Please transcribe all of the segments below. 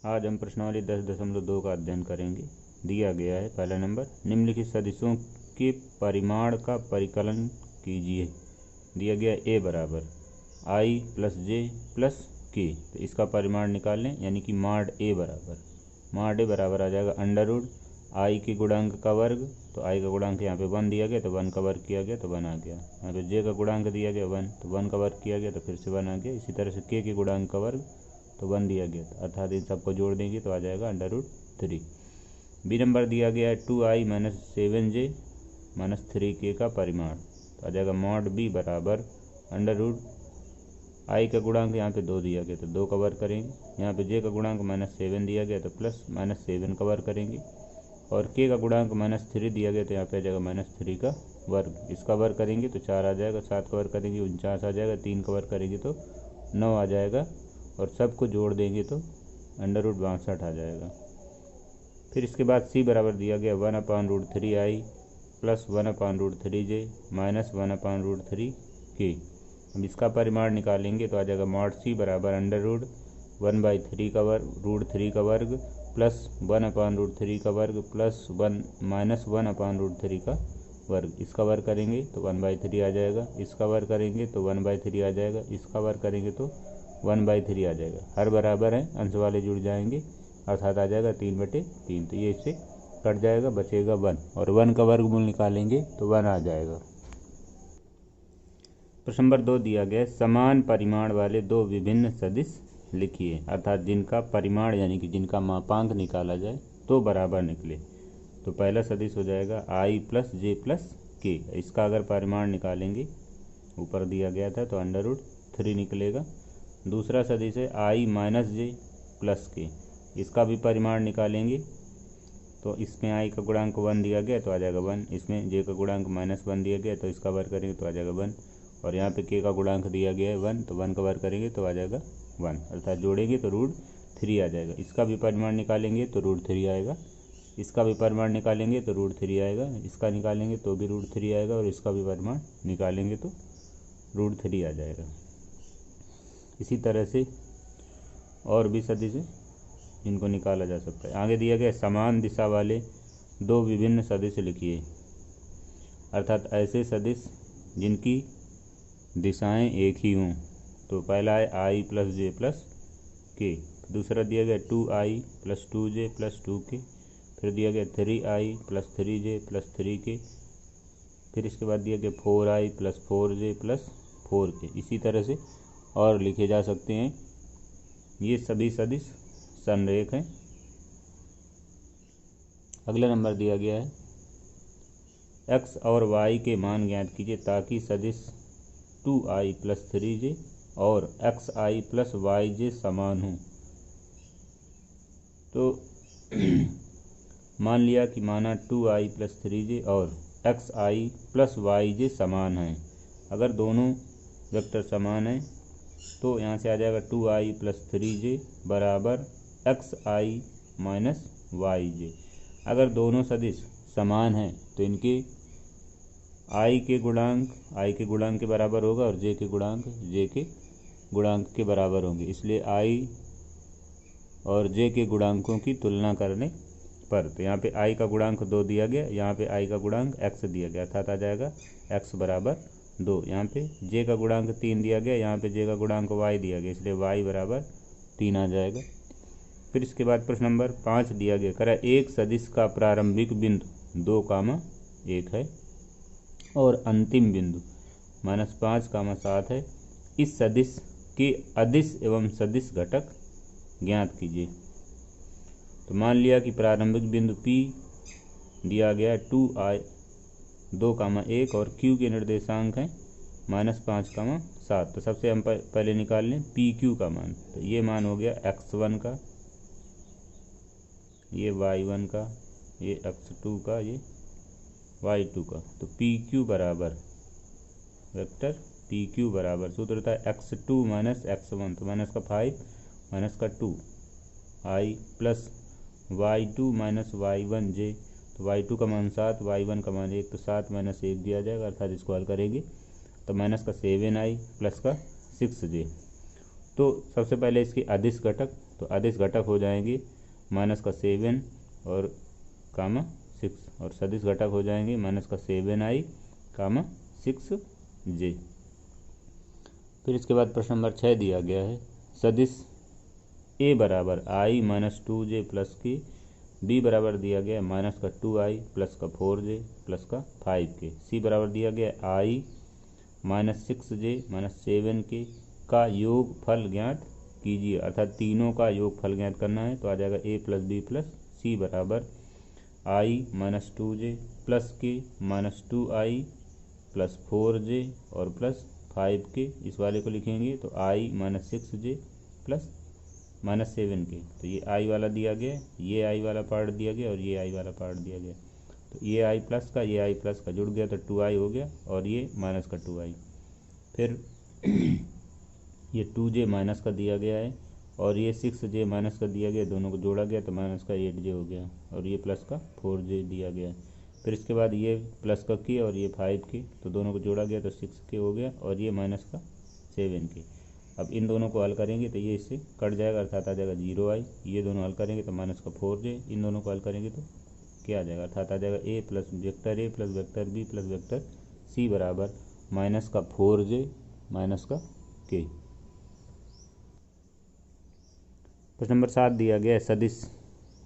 आज हम प्रश्नावली 10.2 का अध्ययन करेंगे। दिया गया है पहला नंबर, निम्नलिखित सदिशों के परिमाण का परिकलन कीजिए। दिया गया ए बराबर आई प्लस जे प्लस के, तो इसका परिमाण निकाल लें, यानी कि माड ए बराबर आ जाएगा अंडर रूट आई के गुणांक का वर्ग। तो आई का गुणांक यहाँ पे 1 दिया गया तो 1 का वर्ग किया गया तो 1 आ गया। यहाँ पे जे का गुणांक दिया गया 1 तो 1 का वर्ग किया गया तो फिर से 1 आ गया। इसी तरह से के गुणांक का वर्ग तो 1 दिया गया था, अर्थात इन सबको जोड़ देंगे तो आ जाएगा अंडर रूट 3। बी नंबर दिया गया है 2i minus 7j minus 3k का परिमाण, तो आ जाएगा मॉड बी बराबर अंडर रूट आई का गुणांक यहाँ पे 2 दिया गया तो 2 का वर्ग करेंगे। यहाँ पे जे का गुणांक -7 दिया गया तो प्लस -7 का वर्ग करेंगे। और के का गुणांक -3 दिया गया तो यहाँ पे आ जाएगा -3 का वर्ग। इसका वर्ग करेंगे तो 4 आ जाएगा, 7 का वर्ग करेंगे 49 आ जाएगा, 3 का वर्ग करेंगे तो 9 आ जाएगा। और सबको जोड़ देंगे तो अंडर रूट 62 आ जाएगा। फिर इसके बाद सी बराबर दिया गया 1/√3i plus 1/√3j minus 1/√3k। हम इसका परिमाण निकालेंगे तो आ जाएगा मॉड सी बराबर अंडर रूट 1/3 का वर्ग √3 का वर्ग प्लस 1/√3 का वर्ग प्लस 1 माइनस 1/√3 का वर्ग। इसका वर्ग करेंगे तो 1/3 आ जाएगा, इसका वर्ग करेंगे तो 1/3 आ जाएगा, इसका वर्ग करेंगे तो 1/3 आ जाएगा। हर बराबर है, अंश वाले जुड़ जाएंगे, अर्थात आ जाएगा 3/3। तो ये इससे कट जाएगा, बचेगा 1 और 1 का वर्गमूल निकालेंगे तो 1 आ जाएगा। प्रश्न नंबर 2 दिया गया, समान परिमाण वाले दो विभिन्न सदिश लिखिए, अर्थात जिनका परिमाण यानी कि जिनका मापांक निकाला जाए तो बराबर निकले। तो पहला सदिश हो जाएगा आई प्लस जे प्लस के। इसका अगर परिमाण निकालेंगे, ऊपर दिया गया था तो अंडर रूट 3 निकलेगा। दूसरा सदिश है आई माइनस जे प्लस के। इसका भी परिमाण निकालेंगे तो इसमें आई का गुणांक 1 दिया गया तो आ जाएगा 1, इसमें जे का गुणांक -1 दिया गया तो इसका वर्ग करेंगे तो आ जाएगा 1, और यहाँ पे के का गुणांक दिया गया है 1 तो 1 का वर्ग करेंगे तो आ जाएगा 1, अर्थात जोड़ेंगे तो √3 आ जाएगा। इसका भी परिमाण निकालेंगे तो √3 आएगा, इसका भी परिमाण निकालेंगे तो √3 आएगा, इसका निकालेंगे तो भी √3 आएगा, और इसका भी परिमाण निकालेंगे तो √3 आ जाएगा। इसी तरह से और भी सदिश जिनको निकाला जा सकता है। आगे दिया गया समान दिशा वाले दो विभिन्न सदिश लिखिए, अर्थात ऐसे सदिश जिनकी दिशाएं एक ही हों। तो पहला है आई प्लस जे प्लस के, दूसरा दिया गया 2i plus 2j plus 2k, फिर दिया गया 3i plus 3j plus 3k, फिर इसके बाद दिया गया 4i plus 4j plus 4k। इसी तरह से और लिखे जा सकते हैं। ये सभी सदिश संरेख हैं। अगला नंबर दिया गया है x और y के मान ज्ञात कीजिए ताकि सदिश 2i प्लस 3j और xi प्लस yj समान हों। तो मान लिया कि माना 2i प्लस 3j और xi प्लस yj समान हैं। अगर दोनों वेक्टर समान हैं तो यहाँ से आ जाएगा 2i प्लस 3j बराबर xi माइनस yj। अगर दोनों सदिश समान हैं तो इनके i के गुणांक के बराबर होगा और j के गुणांक के बराबर होंगे। इसलिए i और j के गुणांकों की तुलना करने पर, तो यहाँ पे i का गुणांक 2 दिया गया, यहाँ पे i का गुणांक x दिया गया, अर्थात आ जाएगा x बराबर 2। यहाँ पे j का गुणांक 3 दिया गया, यहाँ पे j का गुणांक y दिया गया, इसलिए y बराबर 3 आ जाएगा। फिर इसके बाद प्रश्न नंबर 5 दिया गया, करा एक सदिश का प्रारंभिक बिंदु 2,1 है और अंतिम बिंदु -5,7 है। इस सदिश के अदिश एवं सदिश घटक ज्ञात कीजिए। तो मान लिया कि प्रारंभिक बिंदु P दिया गया 2,1 और Q के निर्देशांक हैं -5,7। तो सबसे हम पहले निकाल लें PQ का मान। तो ये मान हो गया x1 का, ये y1 का, ये x2 का, ये y2 का। तो PQ बराबर वेक्टर PQ बराबर सूत्र होता है x2 माइनस x1, तो माइनस का 5 माइनस का 2 i plus y2 minus y1j। तो y2 का मान 7, y1 का मान 1, तो 7 माइनस 1 दिया जाएगा, अर्थात इसको हल करेंगे तो माइनस का 7i प्लस का 6j। तो सबसे पहले इसके अदिश घटक, तो अदिश घटक हो जाएंगे माइनस का 7 और कामा 6 और सदिश घटक हो जाएंगे माइनस का 7i कामा 6j। फिर इसके बाद प्रश्न नंबर 6 दिया गया है सदिश a बराबर i माइनस 2j प्लस के, b बराबर दिया गया माइनस का 2i प्लस का 4j प्लस का 5k, c बराबर दिया गया i minus 6j minus 7k का योग फल ज्ञात कीजिए, अर्थात तीनों का योग फल ज्ञात करना है। तो आ जाएगा a प्लस बी प्लस सी बराबर i माइनस 2j प्लस के माइनस 2i प्लस 4j और प्लस 5k, इस वाले को लिखेंगे तो i minus 6j plus minus 7k। तो ये i वाला दिया गया, ये i वाला पार्ट दिया गया और ये i वाला पार्ट दिया गया। तो ये i प्लस का ये i प्लस का जुड़ गया तो 2i हो गया और ये माइनस का 2i। फिर ये 2j माइनस का दिया गया है और ये 6j माइनस का दिया गया, दोनों को जोड़ा गया तो माइनस का 8j हो गया और ये प्लस का 4j दिया गया है। फिर इसके बाद ये प्लस का k और ये 5k, तो दोनों को जोड़ा गया तो 6k हो गया और ये माइनस का 7k। अब इन दोनों को हल करेंगे तो ये इससे कट जाएगा, अर्थात आ जाएगा 0i। ये दोनों हल करेंगे तो माइनस का 4j, इन दोनों को हल करेंगे तो क्या आ जाएगा, अर्थात आ जाएगा a plus vector b plus vector c बराबर माइनस का 4j माइनस का k। प्रश्न नंबर 7 दिया गया है सदिश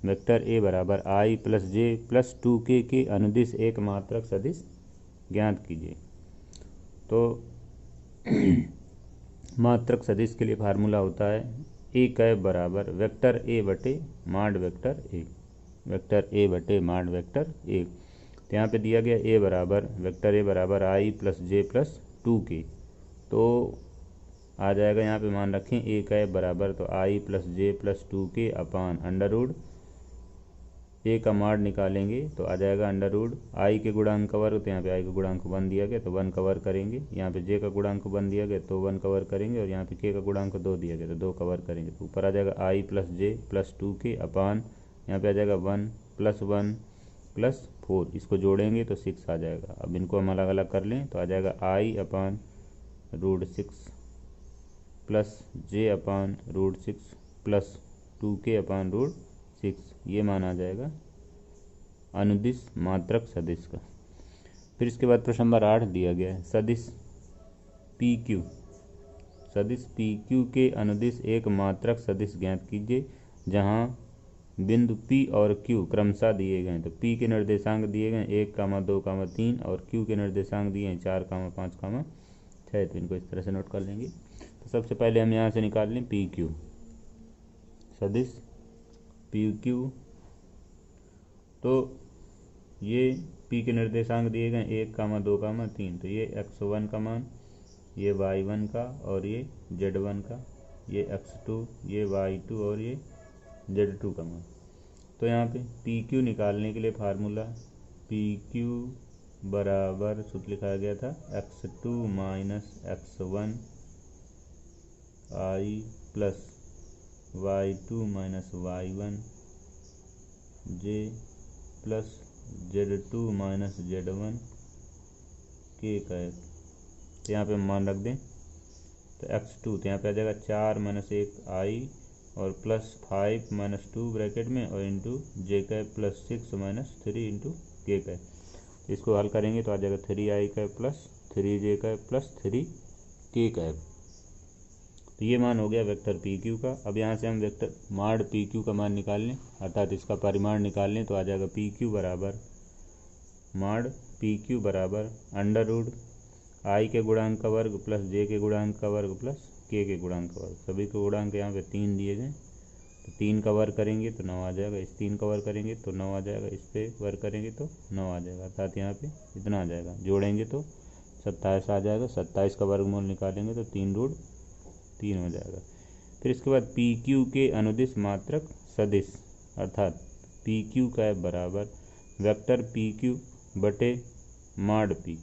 वेक्टर a बराबर i plus j plus 2k के अनुदिश एक मात्रक सदिश ज्ञात कीजिए। तो मात्रक सदिश के लिए फार्मूला होता है a कैप बराबर वेक्टर a बटे माड वेक्टर a, वेक्टर a बटे माड वेक्टर a। तो यहाँ पे दिया गया a बराबर वेक्टर a बराबर i plus j plus 2k, तो आ जाएगा यहाँ पे मान रखें a कैप बराबर तो i plus j plus 2k upon under root a का माड निकालेंगे तो आ जाएगा अंडर रूड i के गुणांक का वर्ग, तो यहाँ पे i का गुणांक 1 दिया गया तो 1 कवर करेंगे, यहाँ पे j का गुणांक 1 दिया गया तो 1 कवर करेंगे और यहाँ पे k का गुणांक 2 दिया गया तो 2 कवर करेंगे। तो ऊपर आ जाएगा i plus j plus 2k अपान यहाँ पे आ जाएगा 1 प्लस 4, इसको जोड़ेंगे तो 6 आ जाएगा। अब इनको हम अलग अलग कर लें तो आ जाएगा i upon root 6 plus j upon root 6 plus 2k upon root 6, ये मान आ जाएगा अनुदिश मात्रक सदिश का। फिर इसके बाद प्रश्न नंबर 8 दिया गया है सदिश PQ के अनुदिश एक मात्रक सदिश ज्ञात कीजिए जहां बिंदु P और Q क्रमशः दिए गए हैं। तो P के निर्देशांक दिए गए 1, 2, 3 और Q के निर्देशांक दिए हैं 4, 5, 6। तो इनको इस तरह से नोट कर लेंगे। तो सबसे पहले हम यहाँ से निकाल लें PQ, सदिश PQ। तो ये P के निर्देशांक दिए गए 1, 2, 3, तो ये x1 का मान, ये y1 का और ये z1 का, ये x2, ये y2 और ये z2 का मान। तो यहाँ पे PQ निकालने के लिए फार्मूला PQ बराबर सूत्र लिखा गया था x2 minus x1 i plus y2 minus y1 j plus z2 minus z1 k cap. तो यहाँ पे मान रख दें तो x2, तो यहाँ पे आ जाएगा 4 माइनस 1 i और प्लस 5 माइनस 2 ब्रैकेट में और into j cap plus 6 minus 3 into k cap. इसको हल करेंगे तो आ जाएगा 3i cap plus 3j cap plus 3k cap. तो ये मान हो गया वेक्टर PQ का। अब यहाँ से हम वेक्टर माड PQ का मान निकाल लें, अर्थात इसका परिमाण निकाल लें तो आ जाएगा PQ बराबर माड PQ बराबर अंडर रूड i के गुणांक का वर्ग प्लस j के गुणांक का वर्ग प्लस k के गुणांक का वर्ग। सभी के गुणांक यहाँ पे 3 दिए गए, तो 3 का वर्ग करेंगे तो 9 आ जाएगा, इस 3 का वर्ग करेंगे तो 9 आ जाएगा, इस पे वर्ग करेंगे तो 9 आ जाएगा, अर्थात यहाँ पे इतना आ जाएगा। जोड़ेंगे तो 27 आ जाएगा, 27 का वर्गमूल निकालेंगे तो 3 रूट 3 हो जाएगा। फिर इसके बाद PQ के अनुदिश मात्रक सदिश, अर्थात PQ का बराबर वेक्टर PQ बटे माड PQ,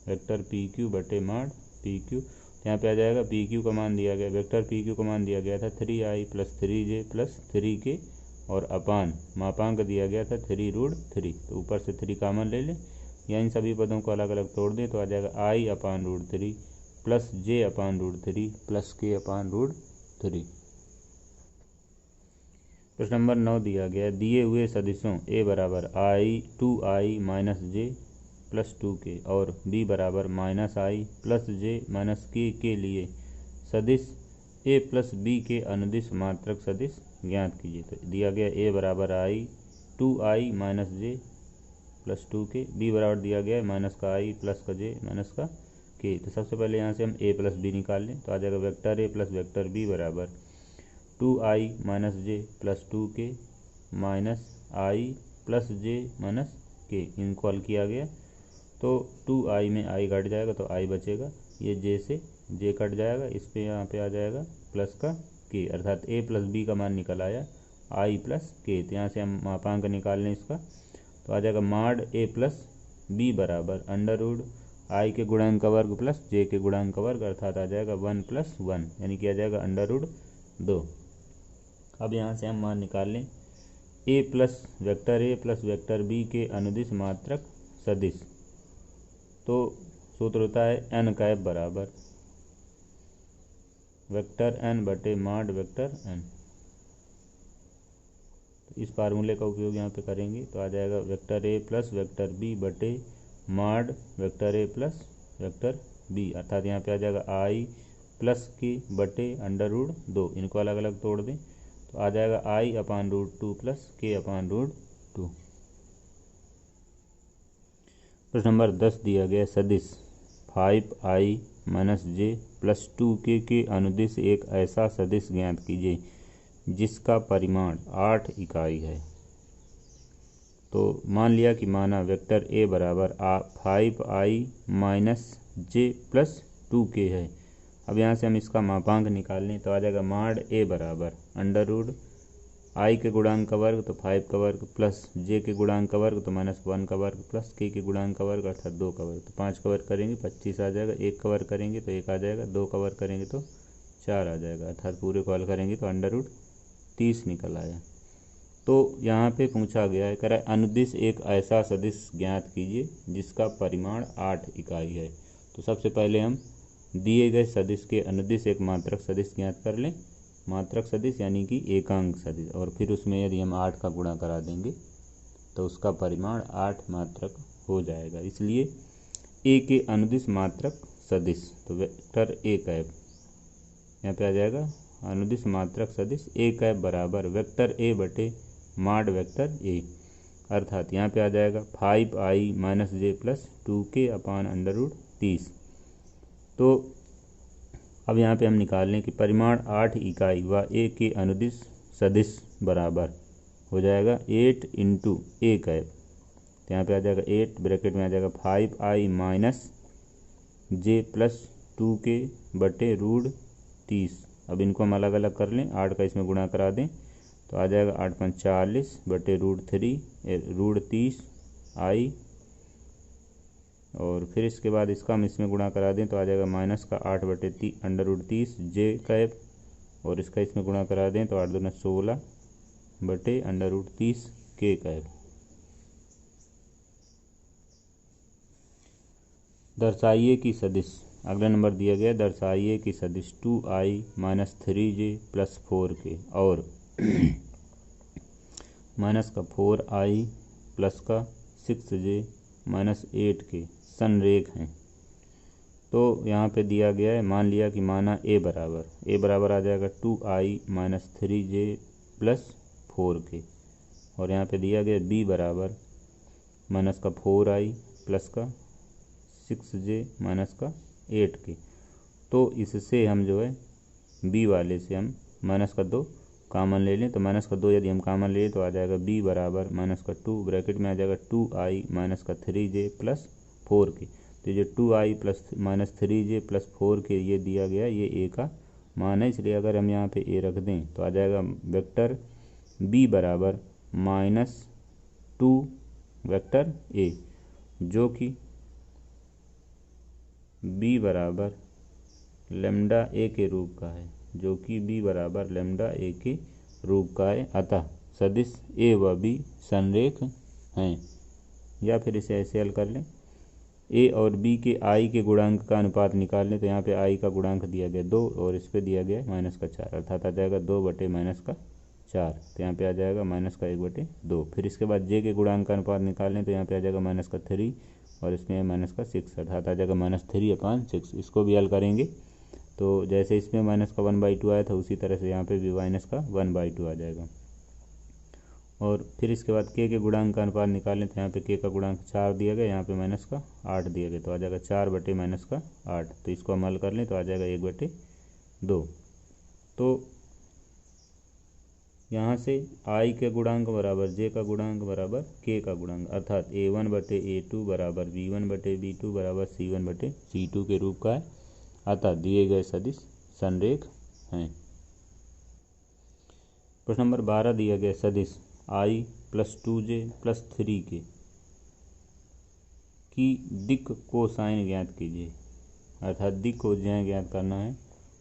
वेक्टर PQ बटे माड PQ। यहाँ पे आ जाएगा PQ का मान दिया गया, वेक्टर PQ का मान दिया गया था 3i plus 3j plus 3k और अपान मापांक दिया गया था 3 रूट 3। तो ऊपर से 3 कामन ले लें या इन सभी पदों को अलग अलग तोड़ दें तो आ जाएगा i upon root 3 plus j upon root 3 plus k upon root 3। प्रश्न नंबर 9 दिया गया है, दिए हुए सदिशों a बराबर आई 2i minus j plus 2k और b बराबर माइनस आई प्लस जे माइनस के लिए सदिश a प्लस b के अनुदिश मात्रक सदिश ज्ञात कीजिए। तो दिया गया a बराबर आई 2i minus j plus 2k, b बराबर दिया गया है माइनस का i प्लस का जे माइनस का k। तो सबसे पहले यहाँ से हम a प्लस बी निकाल लें, तो आ जाएगा vector a plus vector b बराबर 2i minus j plus 2k minus i plus J minus k, इनको हल किया गया तो 2i में i घट जाएगा तो i बचेगा, ये j से j कट जाएगा, इस पे यहाँ पे आ जाएगा प्लस का k, अर्थात a प्लस b का मान निकल आया i प्लस k। तो यहाँ से हम मापांक निकाल लें इसका, तो आ जाएगा मॉड a प्लस b बराबर अंडर रूट i के गुणांक का वर्ग प्लस j के गुणांक का वर्ग, अर्थात आ जाएगा 1 प्लस 1, यानी कि आ जाएगा अंडर रूट 2। अब यहाँ से हम मान निकाल लें a प्लस वेक्टर b के अनुदिश मात्रक सदिश। तो सूत्र होता है n कैप बराबर वेक्टर n बटे मॉड वेक्टर n। तो इस फार्मूले का उपयोग यहाँ पे करेंगे तो आ जाएगा vector a plus vector b बटे mod vector a plus vector b, अर्थात यहाँ पे आ जाएगा i प्लस k बटे अंडर रूट 2, इनको अलग अलग तोड़ दें तो आ जाएगा i upon root 2 plus k upon root 2। प्रश्न नंबर 10 दिया गया सदिश 5i minus j plus 2k के अनुदिश एक ऐसा सदिश ज्ञात कीजिए जिसका परिमाण 8 इकाई है। तो मान लिया कि माना वेक्टर a बराबर 5i minus j plus 2k है। अब यहाँ से हम इसका मापांक निकाल लें तो आ जाएगा मॉड a बराबर अंडर रूट i के गुणांक का वर्ग तो 5 का वर्ग प्लस j के गुणांक का वर्ग तो माइनस 1 का वर्ग प्लस k के गुणांक का वर्ग अर्थात 2 का वर्ग। तो 5 का वर्ग करेंगे 25 आ जाएगा, 1 का वर्ग करेंगे तो 1 आ जाएगा, 2 का वर्ग करेंगे तो 4 आ जाएगा, अर्थात पूरे को हल करेंगे तो अंडर रूट 30 निकल आया। तो यहाँ पे पूछा गया है, कह रहा है अनुदिश एक ऐसा सदिश ज्ञात कीजिए जिसका परिमाण 8 इकाई है। तो सबसे पहले हम दिए गए सदिश के अनुदिश एक मात्रक सदिश ज्ञात कर लें, मात्रक सदिश यानी कि एकांक सदिश, और फिर उसमें यदि हम 8 का गुणा करा देंगे तो उसका परिमाण 8 मात्रक हो जाएगा। इसलिए ए के अनुदिश मात्रक सदिश, तो वेक्टर ए कैप यहाँ पे आ जाएगा अनुदिश मात्रक सदिश ए कैप बराबर वेक्टर ए बटे मॉड वेक्टर ए, अर्थात यहाँ पे आ जाएगा 5i minus j plus 2k upon under root 30। तो अब यहाँ पे हम निकाल लें कि परिमाण 8 इकाई व ए के अनुदिश सदिश बराबर हो जाएगा 8 इंटू ए कैप। तो यहाँ पे आ जाएगा 8 ब्रैकेट में आ जाएगा 5i minus j plus 2k बटे रूट 30। अब इनको हम अलग अलग कर लें, 8 का इसमें गुणा करा दें तो आ जाएगा 8 5 40 बटे रूट 3 रूट 30 i, और फिर इसके बाद इसका हम इसमें गुणा करा दें तो आ जाएगा माइनस का 8 बटे अंडर रूट 30 जे कैप, और इसका इसमें गुणा करा दें तो 8 दूना 16 बटे अंडर रूट 30 के कैप। दर्शाइए कि सदिश, अगला नंबर दिया गया दर्शाइए कि सदिश 2i minus 3j plus 4k और माइनस का 4i प्लस का 6j माइनस 8k संरेख हैं। तो यहाँ पे दिया गया है, मान लिया कि माना a बराबर आ जाएगा 2i minus 3j plus 4k, और यहाँ पे दिया गया b बराबर माइनस का 4i प्लस का 6j माइनस का 8k। तो इससे हम जो है b वाले से हम माइनस का 2 कॉमन ले लें, तो माइनस का 2 यदि हम कॉमन ले तो आ जाएगा b बराबर माइनस का 2 ब्रैकेट में आ जाएगा 2i माइनस का 3j प्लस 4k। तो ये 2i plus minus 3j plus 4k ये दिया गया, ये a का मान है, इसलिए अगर हम यहाँ पे a रख दें तो आ जाएगा वेक्टर b बराबर माइनस 2 वेक्टर a, जो कि b बराबर लेमडा a के रूप का है, जो कि b बराबर लेमडा a के रूप का है। अतः सदिश a व b संरेख हैं। या फिर इसे ऐसे हल कर लें, a और b के i के गुणांक का अनुपात निकाल लें, तो यहाँ पे i का गुणांक दिया गया 2 और इस पे दिया गया माइनस का 4, अर्थात आ जाएगा 2 बटे माइनस का 4, तो यहाँ पे आ जाएगा माइनस का 1/2। फिर इसके बाद जे के गुणांक का अनुपात निकालें तो यहाँ पे आ जाएगा माइनस का 3 और इसमें माइनस का 6, अर्थात आ जाएगा -3/6। इसको भी हल करेंगे तो जैसे इसमें माइनस का 1/2 आया था उसी तरह से यहाँ पे भी माइनस का 1/2 आ जाएगा। और फिर इसके बाद के गुणांक का अनुपात निकालें तो यहाँ पे के का गुणांक 4 दिया गया, यहाँ पे माइनस का 8 दिया गया, तो आ जाएगा 4/-8। तो इसको हम हल कर लें तो आ जाएगा 1/2। तो यहाँ से आई के गुणांक बराबर जे का गुणांक बराबर के का गुणांक, अर्थात a1/a2 बराबर b1/b2 बराबर c1/c2 के रूप का है, अतः दिए गए सदिश संरेख हैं। प्रश्न नंबर 12 दिया गया सदिश i + 2j + 3k की दिक् कोसाइन ज्ञात कीजिए, अर्थात दिक् को ज्ञात करना है।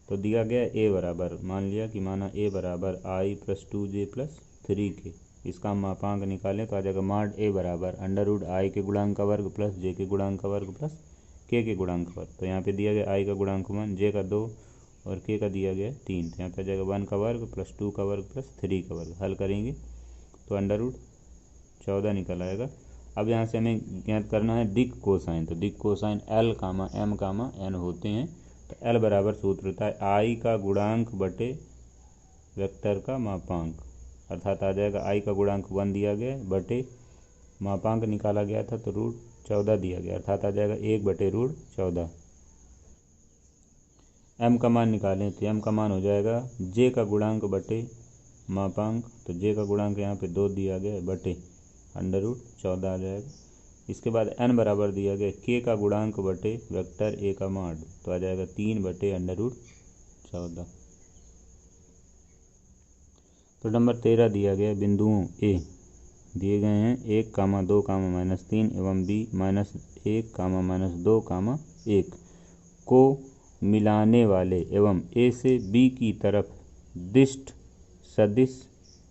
तो दिया गया a बराबर, मान लिया कि माना a बराबर i + 2j + 3k, इसका मापांक निकालें तो आ जाएगा मॉड a बराबर √i के गुणांक का वर्ग प्लस j के गुणांक का वर्ग प्लस k के गुणांक का वर्ग। तो यहाँ पे दिया गया i का गुणांक 1, j का 2 और k का दिया गया 3, तो यहाँ पे आ जाएगा 1 का वर्ग प्लस 2 का वर्ग प्लस 3 का वर्ग। हल करेंगे तो √14 निकल आएगा। अब यहाँ से हमें ज्ञात करना है दिक् कोसाइन, तो दिक् कोसाइन L, M, N होते हैं। तो L बराबर सूत्र होता है i का गुणांक बटे वेक्टर का मापांक, अर्थात आ जाएगा i का गुणांक 1 दिया गया बटे मापांक निकाला गया था तो √14 दिया गया, अर्थात आ जाएगा 1/√14। m का मान निकालें तो m का मान हो जाएगा j का गुणांक बटे मापांक, तो j का गुणांक यहाँ पे 2 दिया गया बटे √14 आ जाएगा। इसके बाद n बराबर दिया गया k का गुणांक बटे वेक्टर a का मॉड, तो आ जाएगा 3/√14। तो नंबर 13 दिया गया बिंदुओं a दिए गए हैं 1, 2, -3 एवं b -1, -2, -1 को मिलाने वाले एवं a से b की तरफ दिष्ट सदिश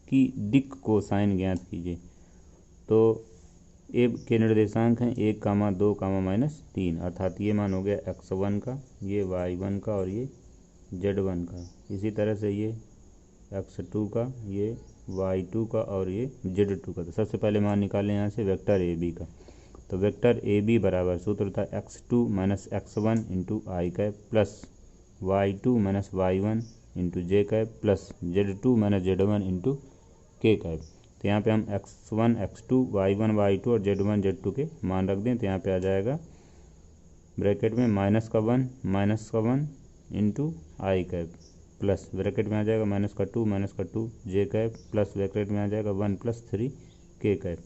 की दिक् कोसाइन ज्ञात कीजिए। तो ए के निर्देशांक हैं 1, 2, -3, अर्थात ये मान हो गया x1 का, ये y1 का और ये z1 का। इसी तरह से ये x2 का, ये y2 का और ये z2 का। तो सबसे पहले मान निकालें यहाँ से वेक्टर ए बी का। तो वेक्टर ए बी बराबर सूत्र होता है x2 - x1 × i cap plus y2 - y1 × j cap plus z2 - z1 × k cap. तो यहाँ पे हम x1, x2, y1, y2 और z1, z2 के मान रख दें तो यहाँ पे आ जाएगा ब्रैकेट में -1 × i कैप प्लस ब्रैकेट में आ जाएगा -2 j कैप प्लस ब्रैकेट में आ जाएगा 1 + 3 k कैप।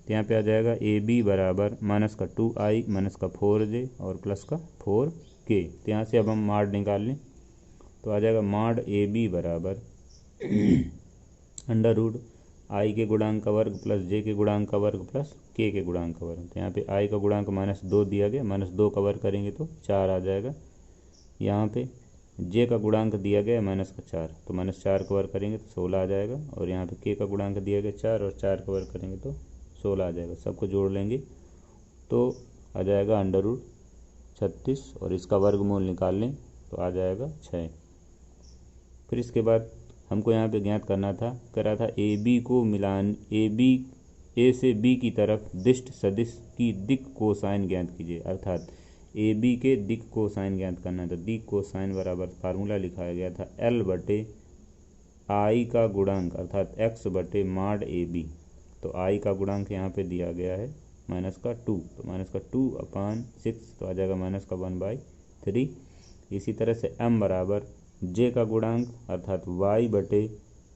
तो यहाँ पे आ जाएगा ए बी बराबर -2i -4j और +4k। तो यहाँ से अब हम मॉड निकाल लें तो आ जाएगा मॉड ए बी बराबर √i के गुणांक का वर्ग प्लस j के गुणांक का वर्ग प्लस k के गुणांक का वर्ग। तो यहाँ पे i का गुणांक -2 दिया गया, -2 का वर्ग करेंगे तो 4 आ जाएगा। यहाँ पे j का गुणांक दिया गया -4, तो -4 का वर्ग करेंगे तो 16 आ जाएगा। और यहाँ पे k का गुणांक दिया गया 4 और 4 का वर्ग करेंगे तो 16 आ जाएगा। सबको जोड़ लेंगे तो आ जाएगा √36 और इसका वर्गमूल निकाल लें तो आ जाएगा 6। फिर इसके बाद हमको यहाँ पे ज्ञात करना था, कह रहा था ए बी को मिलान ए से बी की तरफ दिष्ट सदिश की दिक् कोसाइन ज्ञात कीजिए, अर्थात ए बी के दिक् कोसाइन ज्ञात करना है। तो दिक् कोसाइन बराबर फार्मूला लिखाया गया था L/i का गुणांक अर्थात x बटे मॉड ए बी। तो i का गुणांक यहाँ पे दिया गया है -2, तो -2/6 तो आ जाएगा -1/3। इसी तरह से m बराबर j का गुणांक अर्थात y बटे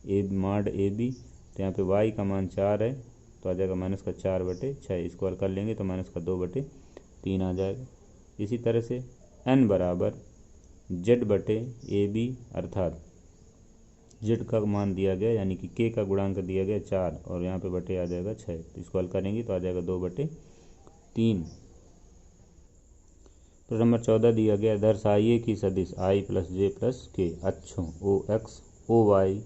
ए मॉड ए बी। तो यहाँ पे y का मान 4 है तो आ जाएगा -4/6, इसको हल कर लेंगे तो -2/3 आ जाएगा। इसी तरह से n बराबर z बटे ए बी अर्थात z का मान दिया गया यानी कि k का गुणांक दिया गया 4 और यहाँ पे बटे आ जाएगा 6, तो इसको हल करेंगे तो आ जाएगा 2/3। प्रश्न नंबर 14 दिया गया दर्शाइए कि सदिश i + j + k अक्षों OX, OY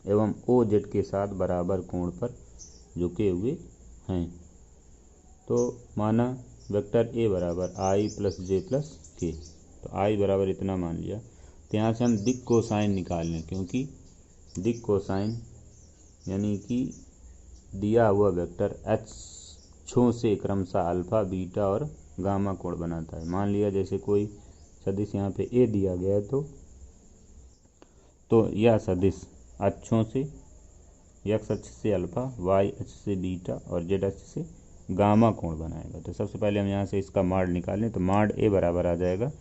एवं OZ के साथ बराबर कोण पर झुके हुए हैं। तो माना वेक्टर a बराबर i + j + k, तो i बराबर इतना मान लिया। तो यहाँ से हम दिक् कोसाइन निकाल लें, क्योंकि दिक् कोसाइन यानी कि दिया हुआ वेक्टर अक्षों से क्रमशः अल्फा, बीटा और गामा कोण बनाता है। मान लिया जैसे कोई सदिश यहाँ पे ए दिया गया है तो यह सदिश अक्षों से एक्स अक्ष से अल्फा, वाई अक्ष से बीटा और जेड अक्ष से गामा कोण बनाएगा। तो सबसे पहले हम यहाँ से इसका माड निकालें तो माड ए बराबर आ जाएगा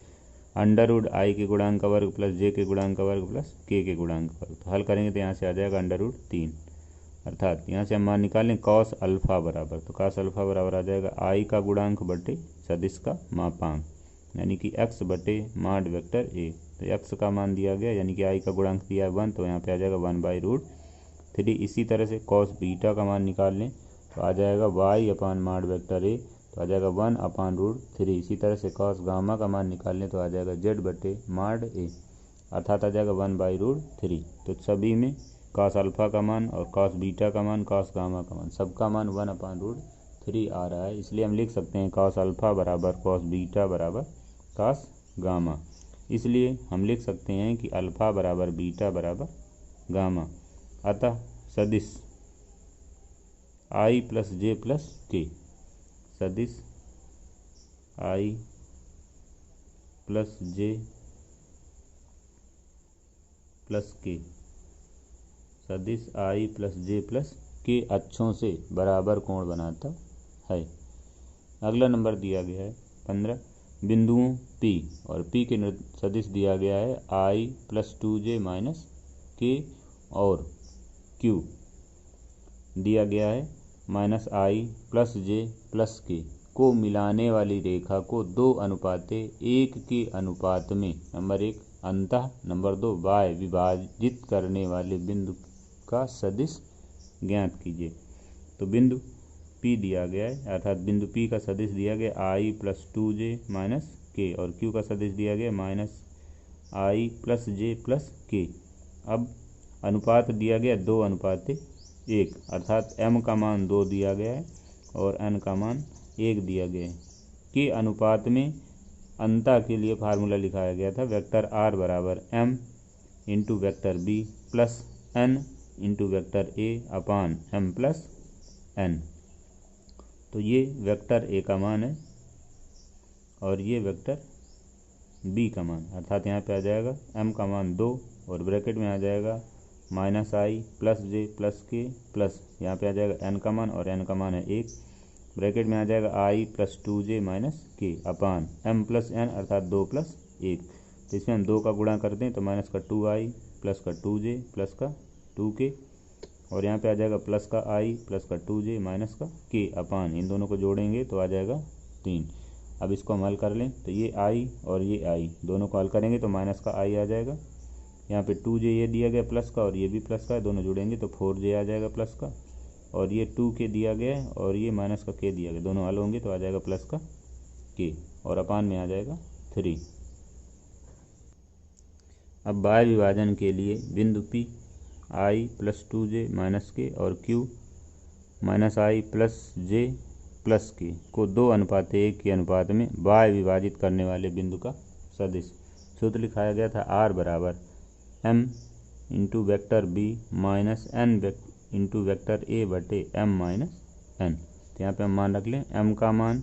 अंडर आई के गुणांक का वर्ग प्लस जे के गुणांक का वर्ग प्लस के गुणांक का वर्ग। तो हल करेंगे तो यहाँ से आ जाएगा अंडर√3, अर्थात यहाँ से हम मान निकालें कॉस अल्फा बराबर, तो कॉस अल्फा बराबर आ जाएगा आई का गुणांक बटे सदिश का मापांक, यानी कि एक्स बटे माड वेक्टर ए। तो एक्स का मान दिया गया यानी कि आई का गुणांक दिया है 1, तो यहाँ पे आ जाएगा 1/√3। इसी तरह से कॉस बीटा का मान निकाल लें तो आ जाएगा वाई अपान माड वेक्टर ए, तो आ जाएगा 1/√3। इसी तरह से कॉस गामा का मान निकाल लें तो आ जाएगा जेड बटे माड ए, अर्थात आ जाएगा 1/√3। तो सभी में कॉस अल्फा का मान और कॉस बीटा का मान, कॉस गामा का मान, सबका मान 1/√3 आ रहा है। इसलिए हम लिख सकते हैं कॉस अल्फा बराबर कॉस बीटा बराबर कॉस गामा। इसलिए हम लिख सकते हैं कि अल्फा बराबर बीटा बराबर गामा। अतः सदिश आई प्लस जे प्लस के, सदिश आई प्लस जे प्लस के, सदिश आई प्लस जे प्लस के अक्षों से बराबर कोण बनाता है। अगला नंबर दिया गया है 15, बिंदुओं P और P के सदिश दिया गया है I प्लस 2J माइनस के और Q दिया गया है -I प्लस J प्लस के को मिलाने वाली रेखा को 2:1 के अनुपात में नंबर 1 अंतः नंबर 2 बाय विभाजित करने वाले बिंदु का सदिश ज्ञात कीजिए। तो बिंदु P दिया गया है, अर्थात बिंदु P का सदिश दिया गया I प्लस 2J माइनस के और Q का सदिश दिया गया -I प्लस J प्लस के। अब अनुपात दिया गया 2:1, अर्थात m का मान 2 दिया गया है और n का मान 1 दिया गया है। के अनुपात में अंतर के लिए फार्मूला लिखाया गया था वेक्टर r बराबर m into vector b plus n into vector a upon m plus n। तो ये वेक्टर a का मान है और ये वेक्टर b का मान, अर्थात यहाँ पे आ जाएगा m का मान 2 और ब्रैकेट में आ जाएगा -I प्लस j प्लस के प्लस यहाँ पे आ जाएगा n का मान और n का मान है 1, ब्रैकेट में आ जाएगा I प्लस 2J माइनस के अपान m प्लस n, अर्थात 2 प्लस 1। तो इसमें हम 2 का गुणा कर दें तो माइनस का 2I प्लस का 2J प्लस का 2K और यहाँ पे आ जाएगा प्लस का I प्लस का 2J माइनस का K अपान, इन दोनों को जोड़ेंगे तो आ जाएगा 3। अब इसको हम हल कर लें तो ये I और ये I दोनों को हल करेंगे तो माइनस का I आ जाएगा, यहाँ पे 2J ये दिया गया प्लस का और ये भी प्लस का है, दोनों जुड़ेंगे तो 4J आ जाएगा प्लस का, और ये 2K दिया गया है और ये माइनस का K दिया गया, दोनों हल होंगे तो आ जाएगा प्लस का K और अपान में आ जाएगा 3। अब बाह्य विभाजन के लिए बिंदु P I plus 2J minus के और Q -I plus J plus के को 2:1 के अनुपात में बाह्य विभाजित करने वाले बिंदु का सदिश। सूत्र लिखाया गया था R बराबर m into vector B minus n into vector A बटे m माइनस n। तो यहाँ पे हम मान रख लें m का मान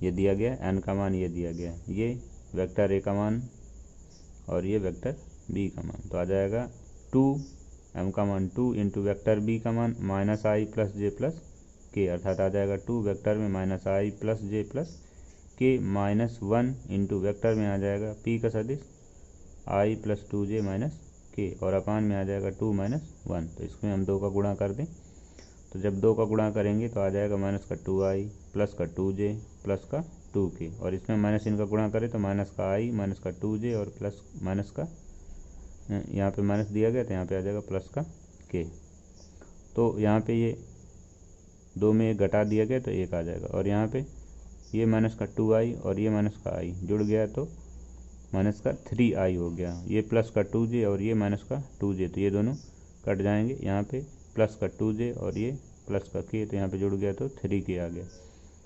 ये दिया गया, n का मान ये दिया गया, ये वेक्टर A का मान और ये वेक्टर B का मान। तो आ जाएगा 2 m का मान 2 इंटू वेक्टर B का मान -I प्लस J प्लस के, अर्थात आ जाएगा 2 वेक्टर में -I प्लस J प्लस के -1 इंटू वेक्टर में आ जाएगा P का सदिश I प्लस 2J माइनस के और अपान में आ जाएगा 2 - 1। तो इसमें हम 2 का गुणा कर दें तो जब 2 का गुणा करेंगे तो आ जाएगा माइनस का 2I प्लस का 2J प्लस का 2K और इसमें माइनस इनका गुणा करें तो माइनस का I माइनस का 2J और प्लस माइनस का यहाँ पे माइनस दिया गया तो यहाँ पे आ जाएगा प्लस का K। तो यहाँ पे ये 2 में 1 घटा दिया गया तो 1 आ जाएगा और यहाँ पे ये माइनस का 2I और ये माइनस का I जुड़ गया तो माइनस का 3I हो गया, ये प्लस का 2J और ये माइनस का 2J तो ये दोनों कट जाएंगे, यहाँ पे प्लस का 2J और ये प्लस का K तो यहाँ पे जुड़ गया तो 3K आ गया,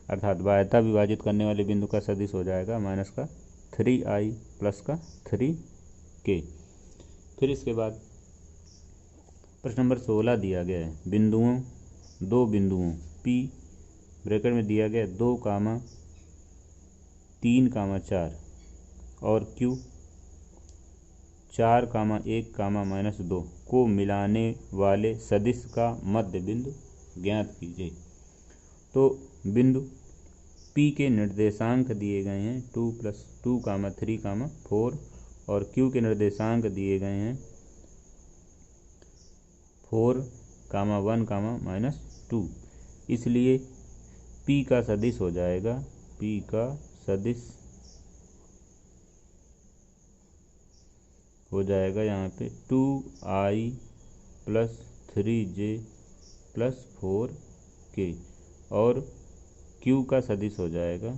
अर्थात बाह्यता विभाजित करने वाले बिंदु का सदिश हो जाएगा माइनस का 3I प्लस का 3K। फिर इसके बाद प्रश्न नंबर 16 दिया गया है दो बिंदुओं P ब्रैकेट में दिया गया 2, 3, 4 और Q 4, 1, -2 को मिलाने वाले सदिश का मध्य बिंदु ज्ञात कीजिए। तो बिंदु P के निर्देशांक दिए गए हैं 2, +2, 3, 4 और Q के निर्देशांक दिए गए हैं 4, 1, -2। इसलिए P का सदिश हो जाएगा यहाँ पे 2i + 3j + 4k और Q का सदिश हो जाएगा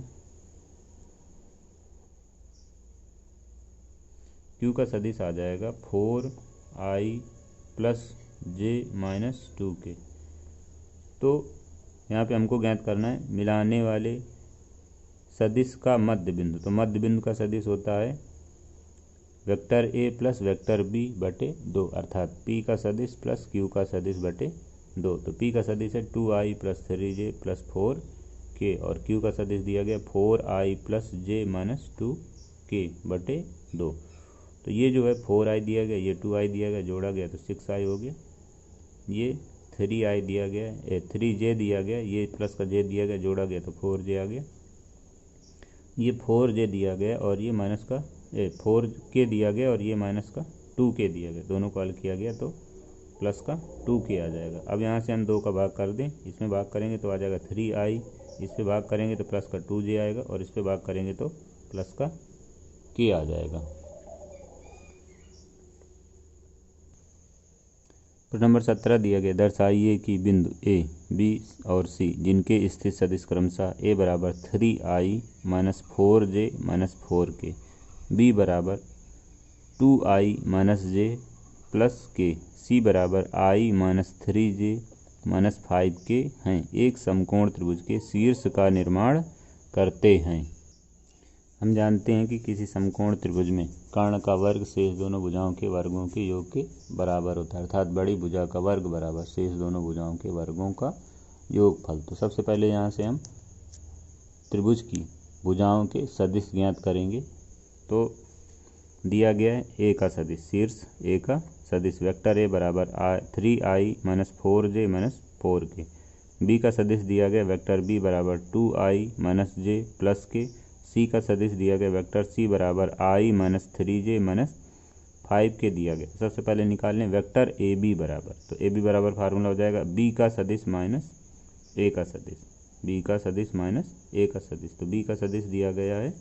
4i + j - 2k। तो यहाँ पे हमको ज्ञात करना है मिलाने वाले सदिश का मध्य बिंदु। तो मध्य बिंदु का सदिश होता है वेक्टर A + वेक्टर B बटे 2 अर्थात P का सदिश + Q का सदिश बटे 2। तो P का सदिश है 2i + 3j + 4k और Q का सदिश दिया गया 4i + j - 2k बटे 2। तो ये जो है 4i दिया गया, ये 2i दिया गया, जोड़ा गया तो 6i हो गया। ये 3i दिया गया, 3j दिया गया, ये प्लस का j दिया गया, जोड़ा गया तो 4j आ गया। ये 4j दिया गया और ये माइनस का 4k दिया गया और ये माइनस का 2k दिया गया, दोनों को हल किया गया तो प्लस का 2k आ जाएगा। अब यहाँ से हम 2 का भाग कर दें, इसमें भाग करेंगे तो आ जाएगा 3i, इस पर भाग करेंगे तो प्लस का 2j आएगा और इस पर भाग करेंगे तो प्लस का k आ जाएगा। प्रश्न नंबर 17 दिया गया दर्शाइए कि बिंदु A, B और C जिनके स्थित सदिश क्रमशः A बराबर 3i - 4j - 4k, B बराबर 2i - j + k, C बराबर i - 3j - 5k हैं, एक समकोण त्रिभुज के शीर्ष का निर्माण करते हैं। हम जानते हैं कि किसी समकोण त्रिभुज में कर्ण का वर्ग शेष दोनों भुजाओं के वर्गों के योग के बराबर होता है, अर्थात बड़ी भुजा का वर्ग बराबर शेष दोनों भुजाओं के वर्गों का योगफल। तो सबसे पहले यहाँ से हम त्रिभुज की भुजाओं के सदिश ज्ञात करेंगे। तो दिया गया है A का सदिश, शीर्ष A का सदिश वेक्टर A बराबर 3i - 4j - 4k। B का सदिश दिया गया वेक्टर B बराबर 2i - j + k। C का सदिश दिया गया वेक्टर C बराबर i - 3j - 5k दिया गया। सबसे पहले निकाल लें वेक्टर AB बराबर, तो AB बराबर फार्मूला हो जाएगा B का सदिश माइनस A का सदिश, B का सदिश माइनस A का सदिश। तो B का सदिश दिया गया है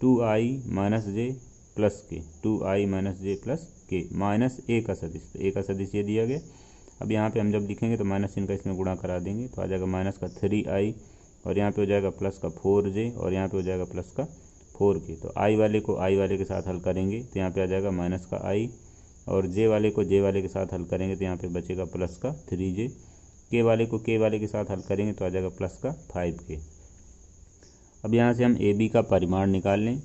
2i - j + k, 2i - j + k minus A का सदिश, तो A का सदिश ये दिया गया। अब यहाँ पे हम जब लिखेंगे तो माइनस इनका इसमें गुणा करा देंगे तो आ जाएगा माइनस का 3i और यहाँ पे हो जाएगा प्लस का 4j और यहाँ पे हो जाएगा प्लस का 4k। तो i वाले को i वाले के साथ हल करेंगे तो यहाँ पे आ जाएगा माइनस का i और j वाले को j वाले के साथ हल करेंगे तो यहाँ पे बचेगा प्लस का 3j, k वाले को k वाले के साथ हल करेंगे तो आ जाएगा प्लस का 5k। अब यहाँ से हम AB का परिमाण निकाल लें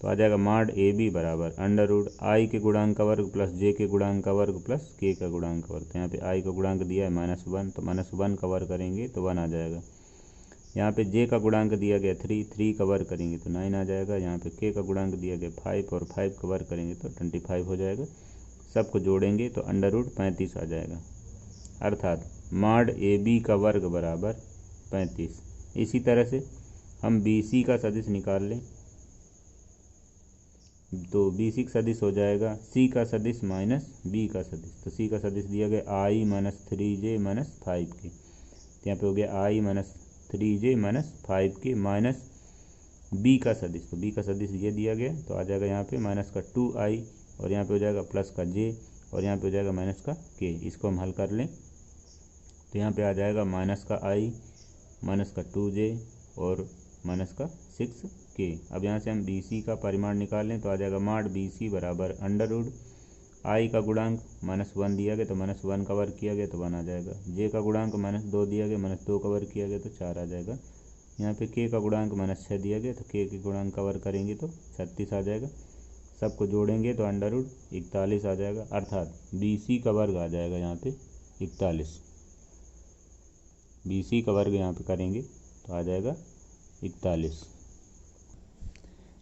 तो आ जाएगा मॉड AB बराबर √i के गुणांक का वर्ग प्लस j के गुणांक का वर्ग प्लस k का गुणांक का वर्ग। तो यहाँ पे i का गुणांक दिया है -1, तो -1 का वर्ग करेंगे तो 1 आ जाएगा। यहाँ पे j का गुणांक दिया गया 3 का वर्ग करेंगे तो 9 आ जाएगा। यहाँ पे k का गुणांक दिया गया 5 और 5 का वर्ग करेंगे तो 25 हो जाएगा। सबको जोड़ेंगे तो √35 आ जाएगा, अर्थात मॉड AB का वर्ग बराबर 35। इसी तरह से हम BC का सदिश निकाल लें तो BC का सदिश हो जाएगा C का सदिश माइनस B का सदिश। तो C का सदिश दिया गया i - 3j - 5k, यहाँ पे हो गया i - 3j - 5k minus B का सदिश। तो B का सदिश ये दिया गया तो आ जाएगा यहाँ पे माइनस का 2i और यहाँ पे हो जाएगा प्लस का j और यहाँ पे हो जाएगा माइनस का k। इसको हम हल कर लें तो यहाँ पे आ जाएगा माइनस का i माइनस का 2j और माइनस का 6k। अब यहाँ से हम BC का परिमाण निकाल लें तो आ जाएगा मॉड BC बराबर √i का गुणांक -1 दिया गया तो -1 का वर्ग किया गया तो 1 आ जाएगा। j का गुणांक -2 दिया गया, -2 का वर्ग किया गया तो 4 आ जाएगा। यहाँ पे k का गुणांक -6 दिया गया तो k के गुणांक का वर्ग करेंगे तो 36 आ जाएगा। सबको जोड़ेंगे तो अंडर रूट 41 आ जाएगा, अर्थात BC का वर्ग आ जाएगा यहाँ पे 41। BC का वर्ग यहाँ पे करेंगे तो आ जाएगा 41।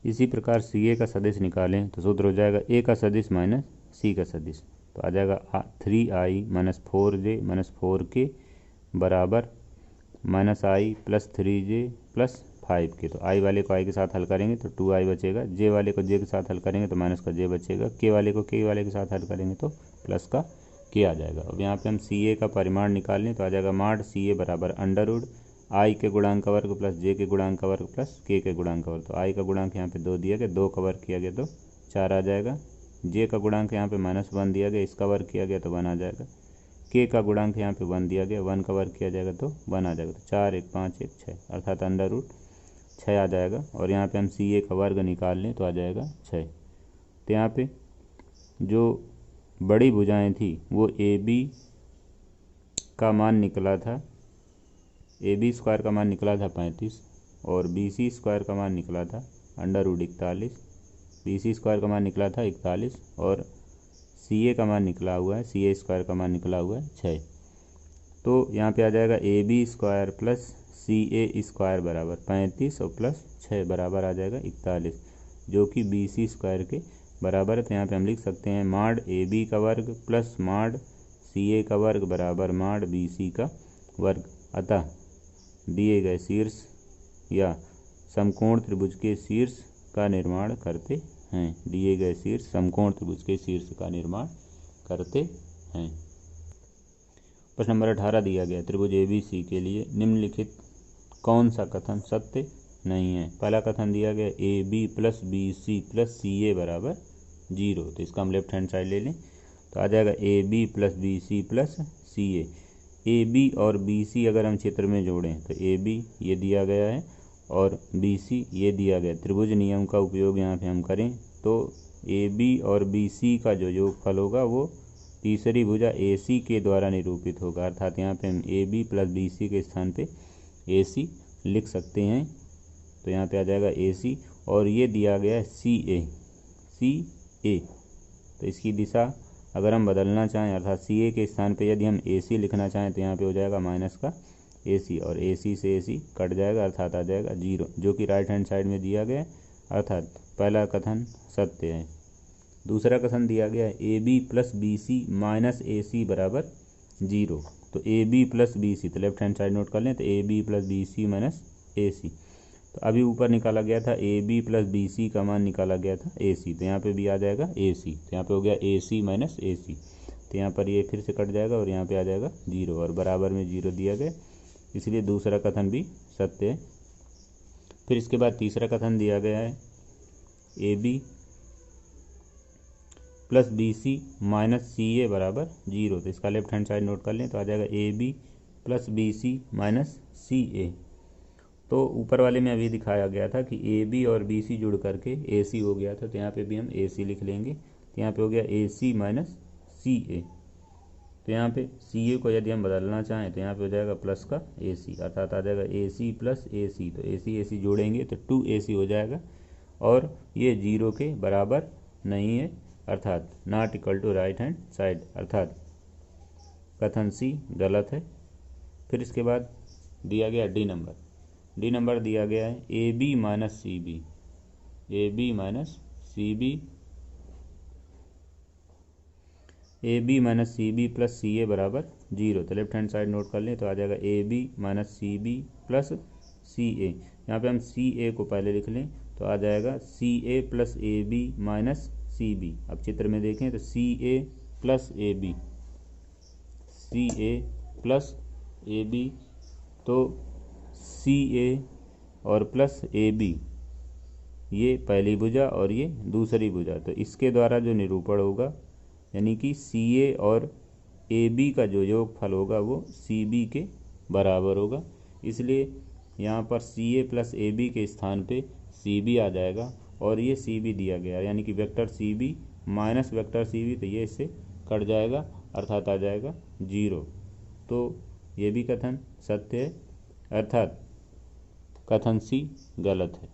इसी प्रकार CA का सदिश निकालें तो सूत्र हो जाएगा A का सदिश माइनस C का सदिश, तो आ जाएगा 3i minus 4j minus 4k बराबर minus i plus 3j plus 5k। तो i वाले को i के साथ हल करेंगे तो 2i बचेगा, j वाले को j के साथ हल करेंगे तो माइनस का j बचेगा, k वाले को k वाले के साथ हल करेंगे तो प्लस का k आ जाएगा। अब यहाँ पे हम CA का परिमाण निकाल लें तो आ जाएगा माड CA बराबर अंडर रूट i के गुणांक का वर्ग प्लस j के गुणांक का वर्ग प्लस k के गुणांक का वर्ग। तो i का गुणांक यहाँ पे 2 दिया गया, 2 का वर्ग किया गया तो 4 आ जाएगा। j का गुणांक यहाँ पे -1 दिया गया, इसका वर्ग किया गया तो 1 आ जाएगा। k का गुणांक यहाँ पे 1 दिया गया, 1 का वर्ग किया जाएगा तो 1 आ जाएगा। तो 4 1 5 1 6 अर्थात अंडर रूट 6 आ जाएगा। और यहाँ पे हम CA का वर्ग निकाल लें तो आ जाएगा 6। तो यहाँ पे जो बड़ी भुजाएं थी वो AB का मान निकला था, AB स्क्वायर का मान निकला था 35 और BC स्क्वायर का मान निकला था अंडर रूट 41। BC स्क्वायर का मान निकला था 41 और CA का मान निकला हुआ है, CA स्क्वायर का मान निकला हुआ है 6। तो यहाँ पे आ जाएगा AB square plus CA square बराबर 35 और प्लस 6 बराबर आ जाएगा 41, जो कि BC स्क्वायर के बराबर है। तो यहाँ पे हम लिख सकते हैं माड AB का वर्ग प्लस माड CA का वर्ग बराबर माड BC का वर्ग। अतः दिए गए शीर्ष या समकोण त्रिभुज के शीर्ष का निर्माण करते हैं, दिए गए शीर्ष समकोण त्रिभुज के शीर्ष का निर्माण करते हैं। प्रश्न नंबर 18 दिया गया त्रिभुज ABC के लिए निम्नलिखित कौन सा कथन सत्य नहीं है। पहला कथन दिया गया AB plus BC plus CA बराबर 0। तो इसका हम लेफ्ट हैंड साइड ले लें तो आ जाएगा AB plus BC plus CA। AB और BC अगर हम चित्र में जोड़ें तो AB ये दिया गया है और BC ये दिया गया। त्रिभुज नियम का उपयोग यहाँ पे हम करें तो AB और BC का जो योगफल होगा वो तीसरी भुजा AC के द्वारा निरूपित होगा, अर्थात यहाँ पे हम AB प्लस BC के स्थान पे AC लिख सकते हैं। तो यहाँ पे आ जाएगा AC और ये दिया गया है CA। तो इसकी दिशा अगर हम बदलना चाहें अर्थात CA के स्थान पे यदि हम AC लिखना चाहें तो यहाँ पे हो जाएगा माइनस का AC और AC से AC कट जाएगा अर्थात आ जाएगा 0, जो कि राइट हैंड साइड में दिया गया है, अर्थात पहला कथन सत्य है। दूसरा कथन दिया गया है AB plus BC minus AC बराबर 0। तो AB प्लस BC तो लेफ्ट हैंड साइड नोट कर लें तो AB plus BC minus AC। तो अभी ऊपर निकाला गया था AB प्लस BC का मान निकाला गया था AC, तो यहाँ पे भी आ जाएगा AC। तो यहाँ पे हो गया AC माइनस AC, तो यहाँ पर ये फिर से कट जाएगा और यहाँ पे आ जाएगा 0 और बराबर में 0 दिया गया, इसलिए दूसरा कथन भी सत्य है। फिर इसके बाद तीसरा कथन दिया गया है AB plus BC minus CA बराबर 0। तो इसका लेफ्ट हैंड साइड नोट कर लें तो आ जाएगा AB plus BC minus CA। तो ऊपर वाले में अभी दिखाया गया था कि AB और BC जुड़ करके AC हो गया था, तो यहाँ पे भी हम AC लिख लेंगे। तो यहाँ पे हो गया AC माइनस CA। तो यहाँ पे CA को यदि हम बदलना चाहें तो यहाँ पे हो जाएगा प्लस का AC, अर्थात आ जाएगा AC प्लस AC। तो AC जोड़ेंगे तो 2AC हो जाएगा और ये 0 के बराबर नहीं है, अर्थात not equal to right hand side, अर्थात कथन C गलत है। फिर इसके बाद दिया गया डी नंबर दिया गया है AB minus CB, AB minus CB, AB minus CB plus CA बराबर 0। तो लेफ्ट हैंड साइड नोट कर लें तो आ जाएगा AB minus CB plus CA। यहाँ पे हम CA को पहले लिख लें तो आ जाएगा CA plus AB minus CB। अब चित्र में देखें तो CA plus AB, CA plus AB, तो CA और प्लस AB ये पहली भुजा और ये दूसरी भुजा, तो इसके द्वारा जो निरूपण होगा यानी कि CA और AB का जो योगफल होगा वो CB के बराबर होगा, इसलिए यहाँ पर CA प्लस AB के स्थान पे CB आ जाएगा और ये CB दिया गया यानी कि vector CB minus vector CB, तो ये इससे कट जाएगा अर्थात आ जाएगा 0। तो ये भी कथन सत्य है, अर्थात कथन C गलत है।